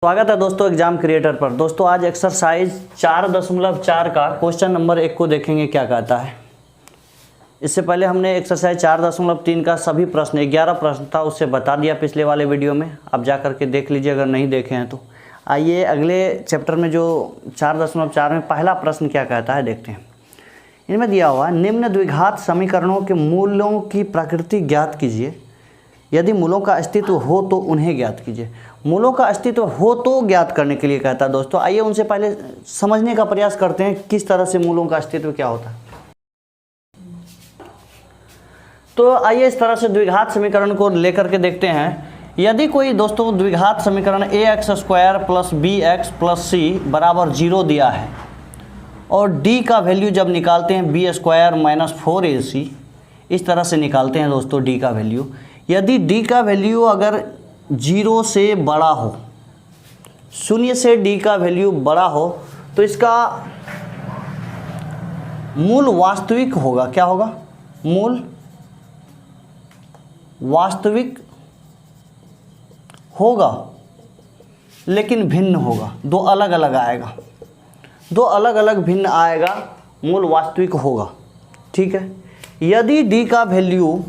स्वागत है दोस्तों एग्जाम क्रिएटर पर। दोस्तों आज एक्सरसाइज 4.4 का क्वेश्चन नंबर 1 को देखेंगे क्या कहता है। इससे पहले हमने एक्सरसाइज 4.3 का सभी प्रश्न 11 प्रश्न था उससे बता दिया पिछले वाले वीडियो में। आप जा करके देख लीजिए अगर नहीं देखे हैं तो। आइए अगले चैप्टर में जो 4.4 में पहला प्रश्न क्या कहता है देखते हैं। इनमें दिया हुआ निम्न द्विघात समीकरणों के मूलों की प्रकृति ज्ञात कीजिए। यदि मूलों का अस्तित्व हो तो उन्हें ज्ञात कीजिए। मूलों का अस्तित्व हो तो ज्ञात करने के लिए कहता है दोस्तों। आइए उनसे पहले समझने का प्रयास करते हैं किस तरह से मूलों का अस्तित्व क्या होता है। तो आइए इस तरह से द्विघात समीकरण को लेकर के देखते हैं। यदि कोई दोस्तों द्विघात समीकरण ax² + bx + c बराबर 0 दिया है और d का वैल्यू जब निकालते हैं b² - 4ac, इस तरह से निकालते हैं दोस्तों d का वैल्यू। यदि d का वैल्यू अगर 0 से बड़ा हो, 0 से d का वैल्यू बड़ा हो तो इसका मूल वास्तविक होगा। क्या होगा? मूल वास्तविक होगा लेकिन भिन्न होगा। दो अलग अलग आएगा, दो अलग अलग भिन्न आएगा, मूल वास्तविक होगा। ठीक है। यदि d का वैल्यू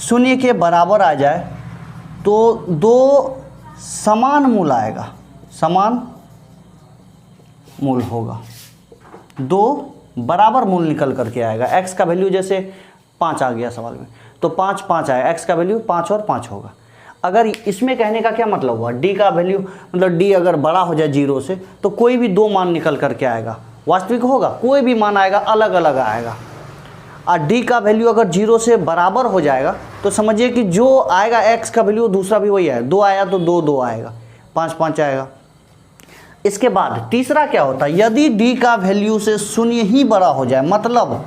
0 के बराबर आ जाए तो दो समान मूल आएगा, समान मूल होगा। दो बराबर मूल निकल करके आएगा। x का वैल्यू जैसे 5 आ गया सवाल में तो 5 5 आएगा। x का वैल्यू 5 और 5 होगा। अगर इसमें कहने का क्या मतलब हुआ, d का वैल्यू मतलब d अगर बड़ा हो जाए 0 से तो कोई भी दो मान निकल करके आएगा, वास्तविक होगा। कोई भी मान आएगा अलग अलग आएगा। और d का वैल्यू अगर 0 से बराबर हो जाएगा तो समझिए कि जो आएगा x का वैल्यू दूसरा भी वही आएगा। 2 आया तो 2 2 आएगा, 5 5 आएगा। इसके बाद तीसरा क्या होता है, यदि d का वैल्यू से 0 ही बड़ा हो जाए मतलब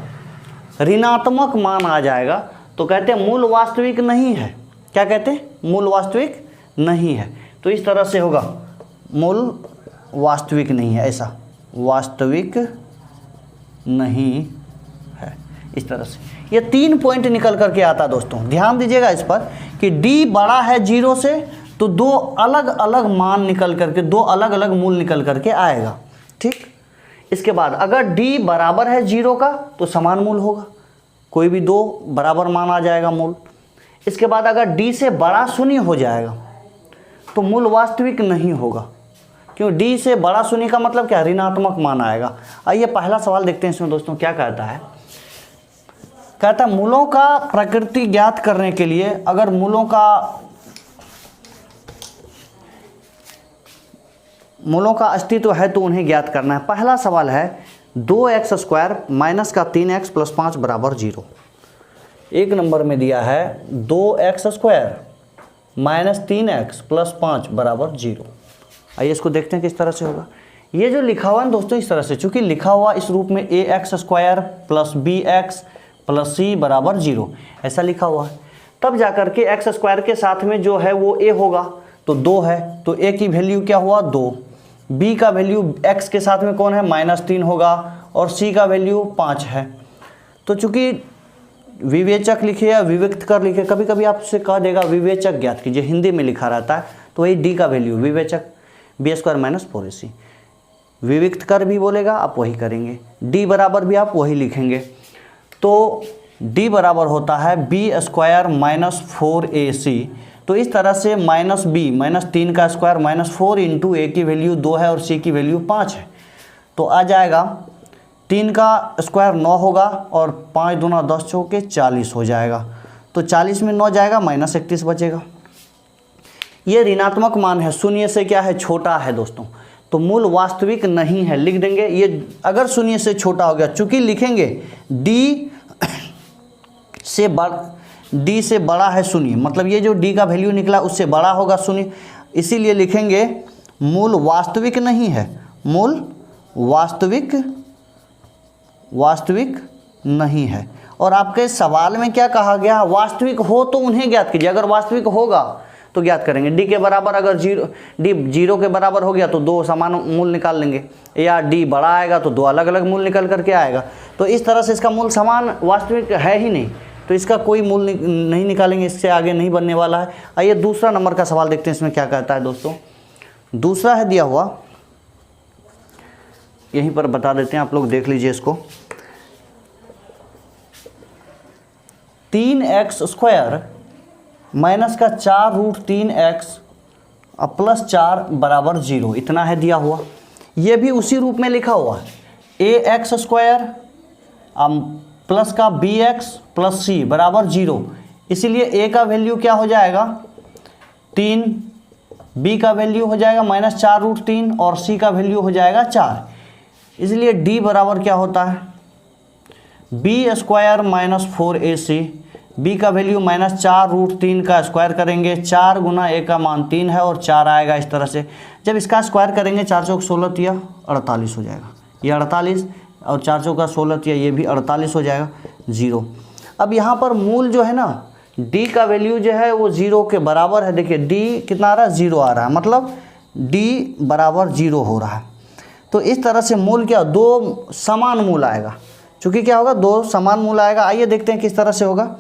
ऋणात्मक मान आ जाएगा तो कहते हैं मूल वास्तविक नहीं है। क्या कहते हैं? मूल वास्तविक नहीं है। तो इस तरह से होगा मूल वास्तविक नहीं है, ऐसा वास्तविक नहीं है। इस तरह से ये 3 पॉइंट निकल करके आता है दोस्तों। ध्यान दीजिएगा इस पर कि d बड़ा है 0 से तो दो अलग अलग मान निकल करके, दो अलग अलग मूल निकल करके आएगा। ठीक। इसके बाद अगर d बराबर है 0 का तो समान मूल होगा, कोई भी दो बराबर मान आ जाएगा मूल। इसके बाद अगर d से बड़ा 0 हो जाएगा तो मूल वास्तविक नहीं होगा, क्यों? d से बड़ा 0 का मतलब क्या? ऋणात्मक मान आएगा। आइए पहला सवाल देखते हैं इसमें दोस्तों क्या कहता है। कहता है मूलों का प्रकृति ज्ञात करने के लिए अगर मूलों का अस्तित्व है तो उन्हें ज्ञात करना है। पहला सवाल है 2x² - 3x + 5 बराबर 0। एक नंबर में दिया है 2x² - 3x + 5 बराबर 0। आइए इसको देखते हैं किस तरह से होगा। ये जो लिखा हुआ है दोस्तों इस तरह से, चूंकि लिखा हुआ इस रूप में ax² + bx + c बराबर 0 ऐसा लिखा हुआ है, तब जाकर के x² के साथ में जो है वो a होगा तो 2 है तो a की वैल्यू क्या हुआ? 2। b का वैल्यू x के साथ में कौन है? -3 होगा और c का वैल्यू 5 है। तो चूंकि विवेचक लिखे या विविक्त कर लिखे, कभी कभी आपसे कह देगा विवेचक ज्ञात कीजिए, हिंदी में लिखा रहता है तो वही d का वैल्यू विवेचक b² - 4ac। विविक्त कर भी बोलेगा आप वही करेंगे, d बराबर भी आप वही लिखेंगे। तो d बराबर होता है b² - 4ac। तो इस तरह से -b -3 का स्क्वायर -4 × a की वैल्यू 2 है और c की वैल्यू 5 है तो आ जाएगा 3 का स्क्वायर 9 होगा और 5 दूना 10 चौके 40 हो जाएगा। तो 40 में 9 जाएगा, -31 बचेगा। ये ऋणात्मक मान है, 0 से क्या है? छोटा है दोस्तों, तो मूल वास्तविक नहीं है। लिख देंगे ये अगर 0 से छोटा हो गया, चूंकि लिखेंगे d से बड़ा है 0 मतलब ये जो d का वैल्यू निकला उससे बड़ा होगा 0, इसीलिए लिखेंगे मूल वास्तविक नहीं है। मूल वास्तविक नहीं है। और आपके सवाल में क्या कहा गया? वास्तविक हो तो उन्हें ज्ञात कीजिए। अगर वास्तविक होगा तो ज्ञात करेंगे। d के बराबर अगर d 0 के बराबर हो गया तो दो समान मूल निकाल लेंगे, या d बड़ा आएगा तो दो अलग अलग मूल निकल करके आएगा। तो इस तरह से इसका मूल समान वास्तविक है ही नहीं, तो इसका कोई मूल नहीं निकालेंगे, इससे आगे नहीं बनने वाला है। आइए दूसरा नंबर का सवाल देखते हैं इसमें क्या कहता है दोस्तों। दूसरा है दिया हुआ, यहीं पर बता देते हैं, आप लोग देख लीजिए इसको। 3x² माइनस का 4√3x अब प्लस 4 बराबर 0, इतना है दिया हुआ। ये भी उसी रूप में लिखा हुआ है, ax² प्लस का bx प्लस c बराबर 0। इसीलिए a का वैल्यू क्या हो जाएगा 3, b का वैल्यू हो जाएगा -4√3 और c का वैल्यू हो जाएगा 4। इसलिए d बराबर क्या होता है b² -4ac, b का वैल्यू -4√3 का स्क्वायर करेंगे, 4 गुना a का मान 3 है और 4 आएगा इस तरह से। जब इसका स्क्वायर करेंगे 4 चौक 16 या 48 हो जाएगा, ये 48 और 4 चौका 16 या ये भी 48 हो जाएगा 0। अब यहाँ पर मूल जो है ना d का वैल्यू जो है वो 0 के बराबर है। देखिए d कितना आ रहा है 0 आ रहा है, मतलब d बराबर 0 हो रहा है। तो इस तरह से मूल क्या, दो समान मूल आएगा। चूँकि क्या होगा, दो समान मूल आएगा। आइए देखते हैं किस तरह से होगा।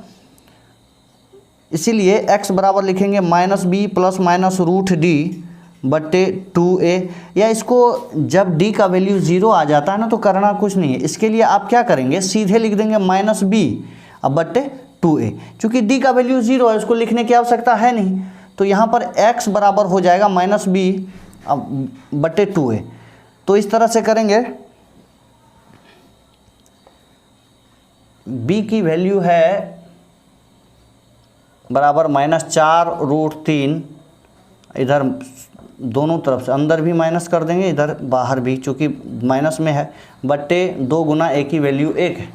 इसीलिए x बराबर लिखेंगे -b प्लस -√d बट्टे 2a, या इसको जब d का वैल्यू 0 आ जाता है ना तो करना कुछ नहीं है। इसके लिए आप क्या करेंगे, सीधे लिख देंगे -b अब बट्टे 2a। चूँकि d का वैल्यू 0 है, उसको लिखने की आवश्यकता है नहीं, तो यहाँ पर x बराबर हो जाएगा -b अब बट्टे 2a। तो इस तरह से करेंगे, b की वैल्यू है बराबर -4√3, इधर दोनों तरफ से अंदर भी माइनस कर देंगे, इधर बाहर भी, चूँकि माइनस में है, बट्टे 2 गुना a की वैल्यू 1 है।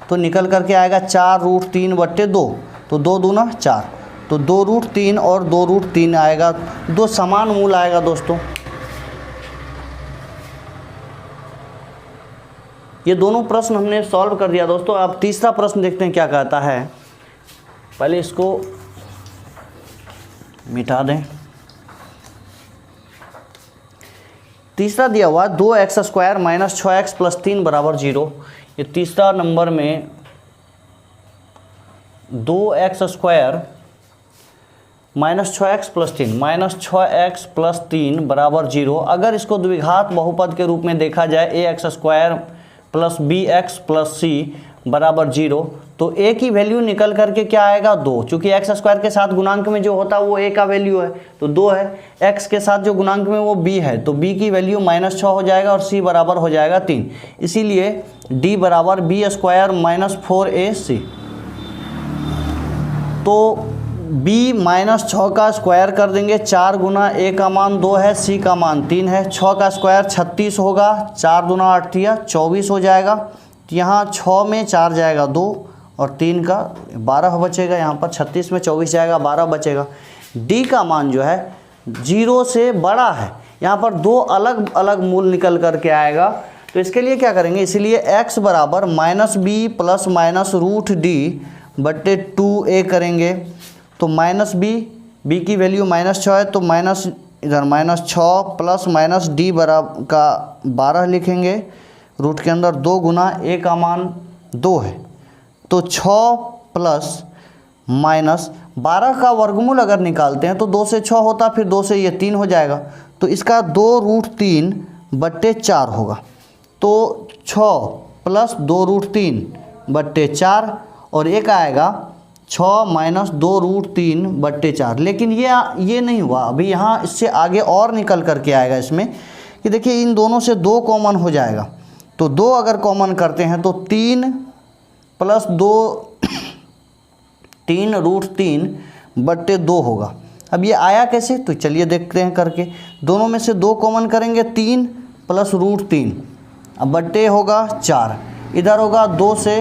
तो निकल करके आएगा 4√3 बट्टे 2, तो 2 दूना 4, तो 2√3 और 2√3 आएगा, दो समान मूल आएगा दोस्तों। ये दोनों प्रश्न हमने सॉल्व कर दिया दोस्तों। अब तीसरा प्रश्न देखते हैं क्या कहता है। पहले इसको मिटा दें। तीसरा दिया हुआ 2x² - 6x + 3 = 0। ये तीसरा नंबर में 2x² - 6x + 3 -6x + 3 = 0। अगर इसको द्विघात बहुपद के रूप में देखा जाए ax² + bx + c = 0, तो a की वैल्यू निकल करके क्या आएगा 2। चूँकि x² के साथ गुणांक में जो होता है वो a का वैल्यू है तो 2 है, x के साथ जो गुणांक में वो b है तो b की वैल्यू -6 हो जाएगा और c बराबर हो जाएगा 3। इसीलिए d बराबर b² - 4ac। तो b -6 का स्क्वायर कर देंगे, 4 गुना a का मान 2 है, c का मान 3 है, 6 का स्क्वायर 36 होगा, 4 दूना 8 या 24 हो जाएगा। यहाँ 6 में 4 जाएगा 2 और 3 का 12 बचेगा, यहाँ पर 36 में 24 जाएगा 12 बचेगा। d का मान जो है 0 से बड़ा है, यहाँ पर दो अलग अलग मूल निकल करके आएगा। तो इसके लिए क्या करेंगे, इसीलिए x बराबर -b प्लस -√d बट्टे 2a करेंगे। तो -b की वैल्यू -6 है तो माइनस इधर -6 प्लस -d बराबर का 12 लिखेंगे, रूट के अंदर 2 गुना a का मान 2 है तो 6 प्लस -12 का वर्गमूल अगर निकालते हैं तो 2 से 6 होता, फिर 2 से ये 3 हो जाएगा, तो इसका 2√3 बट्टे 4 होगा। तो 6 प्लस 2√3 बट्टे 4 और एक आएगा 6 माइनस 2√3 बट्टे 4। लेकिन ये नहीं हुआ, अभी यहाँ इससे आगे और निकल करके आएगा इसमें कि देखिए इन दोनों से 2 कॉमन हो जाएगा, तो 2 अगर कॉमन करते हैं तो 3 प्लस 2 3√3 बट्टे 2 होगा। अब ये आया कैसे, तो चलिए देखते हैं करके। दोनों में से 2 कॉमन करेंगे, 3 प्लस √3 अब बट्टे होगा 4, इधर होगा 2 से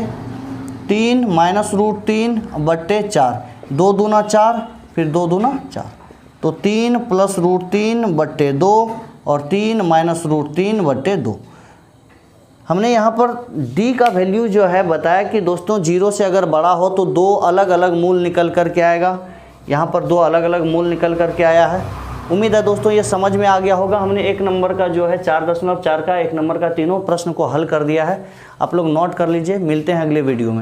3 माइनस √3 बट्टे 4, 2 दूना 4 फिर 2 दूना 4, तो 3 प्लस √3 बट्टे 2 और 3 माइनस √3 बट्टे 2। हमने यहाँ पर d का वैल्यू जो है बताया कि दोस्तों 0 से अगर बड़ा हो तो 2 अलग अलग मूल निकल कर के आएगा। यहाँ पर 2 अलग अलग मूल निकल कर के आया है। उम्मीद है दोस्तों ये समझ में आ गया होगा। हमने 1 नंबर का जो है 4.4 का, 1 नंबर का तीनों प्रश्न को हल कर दिया है। आप लोग नोट कर लीजिए। मिलते हैं अगले वीडियो में।